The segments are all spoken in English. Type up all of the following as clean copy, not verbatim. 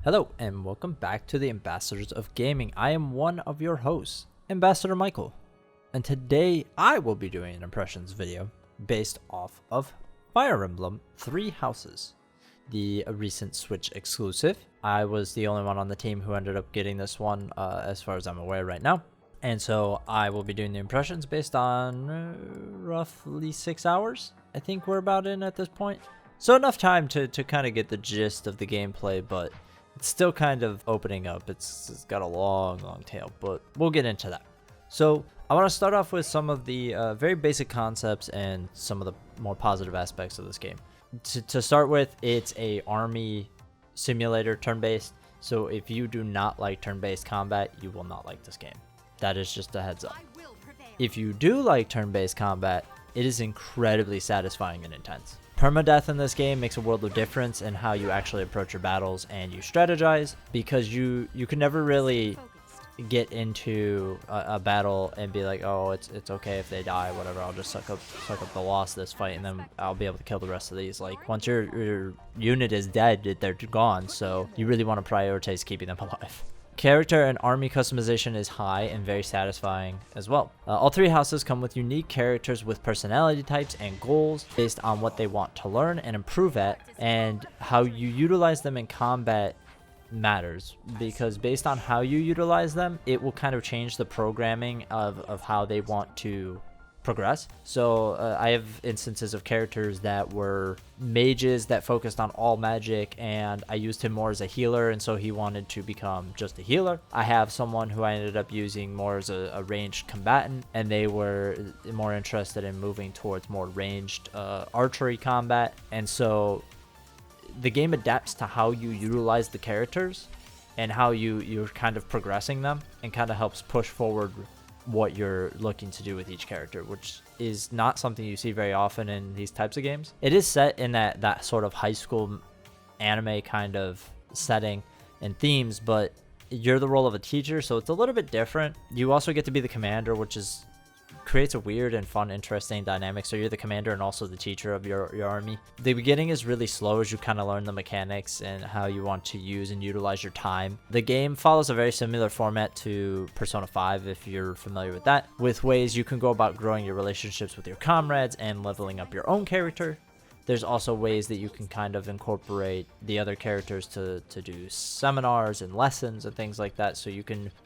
Hello and welcome back to the Ambassadors of Gaming. I am one of your hosts, Ambassador Michael, and today I will be doing an impressions video based off of Fire Emblem 3 Houses, the recent Switch exclusive. I was the only one on the team who ended up getting this one as far as I'm aware right now, and so I will be doing the impressions based on roughly 6 hours. I think we're about in at this point. So enough time to kind of get the gist of the gameplay, but it's still kind of opening up. It's got a long tail, but we'll get into that. So I want to start off with some of the very basic concepts and some of the more positive aspects of this game. To start with, it's a army simulator turn-based. So if you do not like turn-based combat, you will not like this game. That is just a heads up. If you do like turn-based combat, it is incredibly satisfying and intense. Permadeath in this game makes a world of difference in how you actually approach your battles and you strategize, because you can never really get into a battle and be like, oh, it's okay if they die, whatever, I'll just suck up the loss of this fight and then I'll be able to kill the rest of these. Like, once your unit is dead, they're gone, so you really want to prioritize keeping them alive. Character and army customization is high and very satisfying as well. All three houses come with unique characters with personality types and goals based on what they want to learn and improve at, and how you utilize them in combat matters, because based on how you utilize them, it will kind of change the programming of how they want to progress. So I have instances of characters that were mages that focused on all magic, and I used him more as a healer, and so he wanted to become just a healer. I have someone who I ended up using more as a ranged combatant, and they were more interested in moving towards more ranged archery combat. And so the game adapts to how you utilize the characters and how you're kind of progressing them, and kind of helps push forward what you're looking to do with each character, which is not something you see very often in these types of games. It is set in that sort of high school anime kind of setting and themes, but you're the role of a teacher, so it's a little bit different. You also get to be the commander, which creates a weird and fun, interesting dynamic. So you're the commander and also the teacher of your army. The beginning is really slow as you kind of learn the mechanics and how you want to use and utilize your time. The game follows a very similar format to Persona 5, if you're familiar with that, with ways you can go about growing your relationships with your comrades and leveling up your own character. There's also ways that you can kind of incorporate the other characters to do seminars and lessons and things like that. So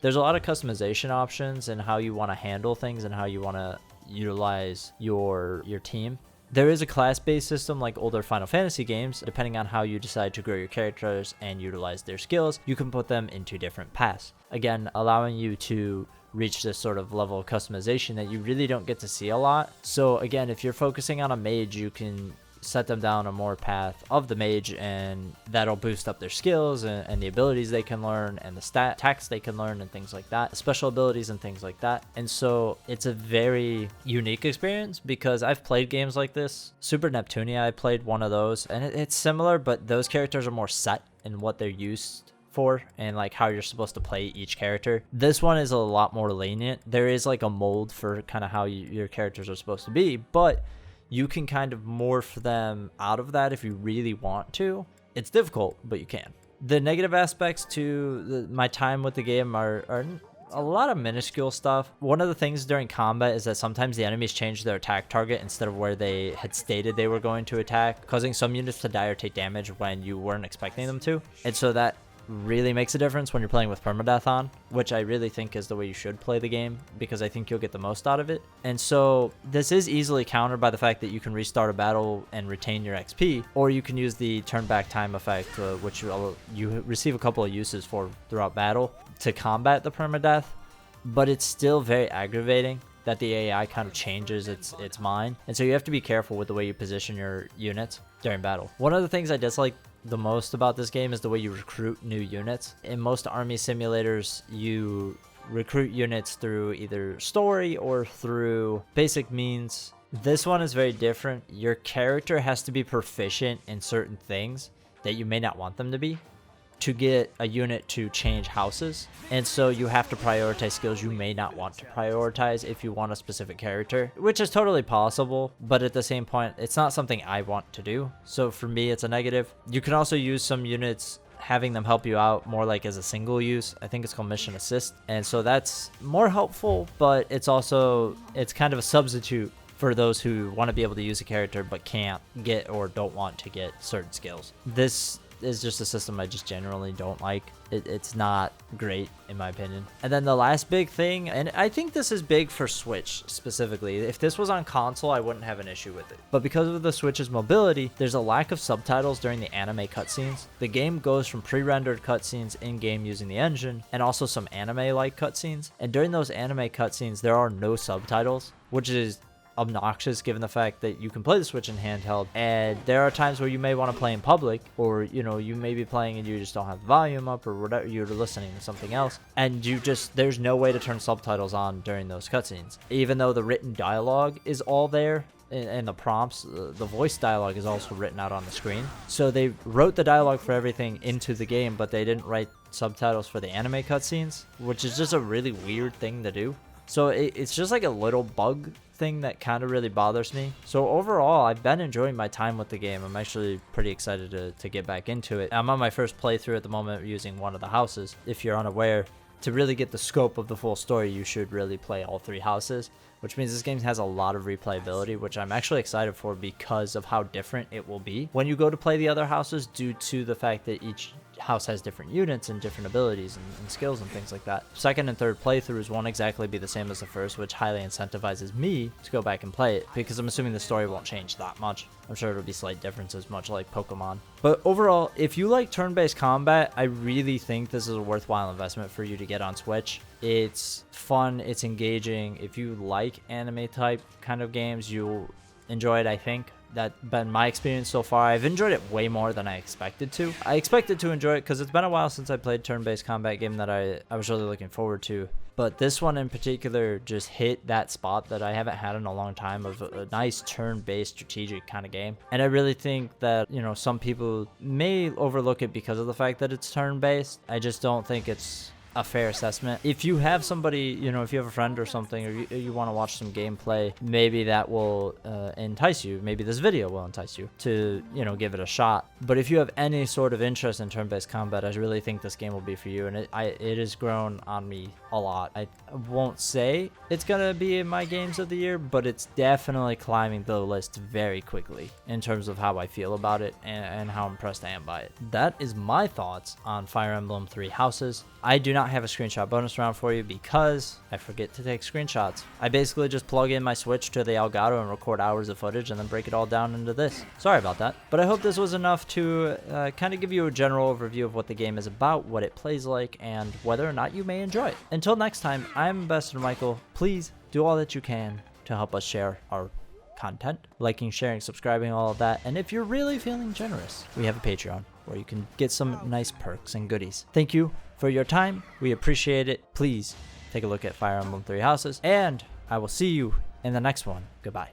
there's a lot of customization options and how you want to handle things and how you want to utilize your team. There is a class-based system like older Final Fantasy games. Depending on how you decide to grow your characters and utilize their skills, you can put them into different paths. Again, allowing you to reach this sort of level of customization that you really don't get to see a lot. So again, if you're focusing on a mage, you can set them down a more path of the mage, and that'll boost up their skills and the abilities they can learn and the attacks they can learn and things like that, special abilities and things like that. And so it's a very unique experience, because I've played games like this. Super Neptunia, I played one of those, and it's similar, but those characters are more set in what they're used for and like how you're supposed to play each character. This one is a lot more lenient. There is like a mold for kind of how your characters are supposed to be, but you can kind of morph them out of that if you really want to. It's difficult, but you can. The negative aspects to my time with the game are a lot of minuscule stuff. One of the things during combat is that sometimes the enemies change their attack target instead of where they had stated they were going to attack, causing some units to die or take damage when you weren't expecting them to. And so that really makes a difference when you're playing with permadeath on, which I really think is the way you should play the game, because I think you'll get the most out of it. And so this is easily countered by the fact that you can restart a battle and retain your XP, or you can use the turn back time effect, which you receive a couple of uses for throughout battle to combat the permadeath. But it's still very aggravating that the AI kind of changes its mind, and so you have to be careful with the way you position your units during battle. One of the things I dislike the most about this game is the way you recruit new units. In most army simulators, you recruit units through either story or through basic means. This one is very different. Your character has to be proficient in certain things that you may not want them to be to get a unit to change houses, and so you have to prioritize skills you may not want to prioritize if you want a specific character, which is totally possible, but at the same point, it's not something I want to do. So for me, it's a negative. You can also use some units having them help you out more like as a single use. I think it's called mission assist, and so that's more helpful, but it's kind of a substitute for those who want to be able to use a character but can't get or don't want to get certain skills. This is just a system I just generally don't like. It's not great in my opinion. And then the last big thing, and I think this is big for Switch specifically. If this was on console, I wouldn't have an issue with it. But because of the Switch's mobility, there's a lack of subtitles during the anime cutscenes. The game goes from pre-rendered cutscenes in-game using the engine, and also some anime-like cutscenes. And during those anime cutscenes, there are no subtitles, which is obnoxious given the fact that you can play the Switch in handheld, and there are times where you may want to play in public, or you may be playing and you just don't have the volume up, or whatever, you're listening to something else, and there's no way to turn subtitles on during those cutscenes. Even though the written dialogue is all there and the prompts, the voice dialogue is also written out on the screen. So they wrote the dialogue for everything into the game, but they didn't write subtitles for the anime cutscenes, which is just a really weird thing to do. So it's just like a little bug thing that kind of really bothers me. So overall, I've been enjoying my time with the game. I'm actually pretty excited to get back into it. I'm on my first playthrough at the moment using one of the houses. If you're unaware, to really get the scope of the full story, you should really play all 3 houses, which means this game has a lot of replayability, which I'm actually excited for because of how different it will be when you go to play the other houses, due to the fact that each house has different units and different abilities and skills and things like that. Second and third playthroughs won't exactly be the same as the first, which highly incentivizes me to go back and play it, because I'm assuming the story won't change that much. I'm sure it'll be slight differences, much like Pokemon. But overall, if you like turn-based combat, I really think this is a worthwhile investment for you to get on Switch. It's fun, it's engaging. If you like anime type kind of games, you'll enjoy it, I think. That's been my experience so far. I've enjoyed it way more than I expected to. I expected to enjoy it because it's been a while since I played turn-based combat game that I was really looking forward to. But this one in particular just hit that spot that I haven't had in a long time, of a nice turn-based strategic kind of game. And I really think that, some people may overlook it because of the fact that it's turn-based. I just don't think it's a fair assessment. If you have somebody, if you have a friend or something, or you want to watch some gameplay, maybe that will entice you. Maybe this video will entice you to, give it a shot. But if you have any sort of interest in turn-based combat, I really think this game will be for you. And it has grown on me a lot. I won't say it's gonna be in my games of the year, but it's definitely climbing the list very quickly in terms of how I feel about it and how impressed I am by it. That is my thoughts on Fire Emblem 3 Houses. I do not have a screenshot bonus round for you because I forget to take screenshots. I basically just plug in my Switch to the Elgato and record hours of footage and then break it all down into this. Sorry about that. But I hope this was enough to kind of give you a general overview of what the game is about, what it plays like, and whether or not you may enjoy it. Until next time, I'm Ambassador Michael. Please do all that you can to help us share our content, liking, sharing, subscribing, all of that. And if you're really feeling generous, we have a Patreon where you can get some nice perks and goodies. Thank you for your time. We appreciate it. Please take a look at Fire Emblem 3 Houses, and I will see you in the next one. Goodbye.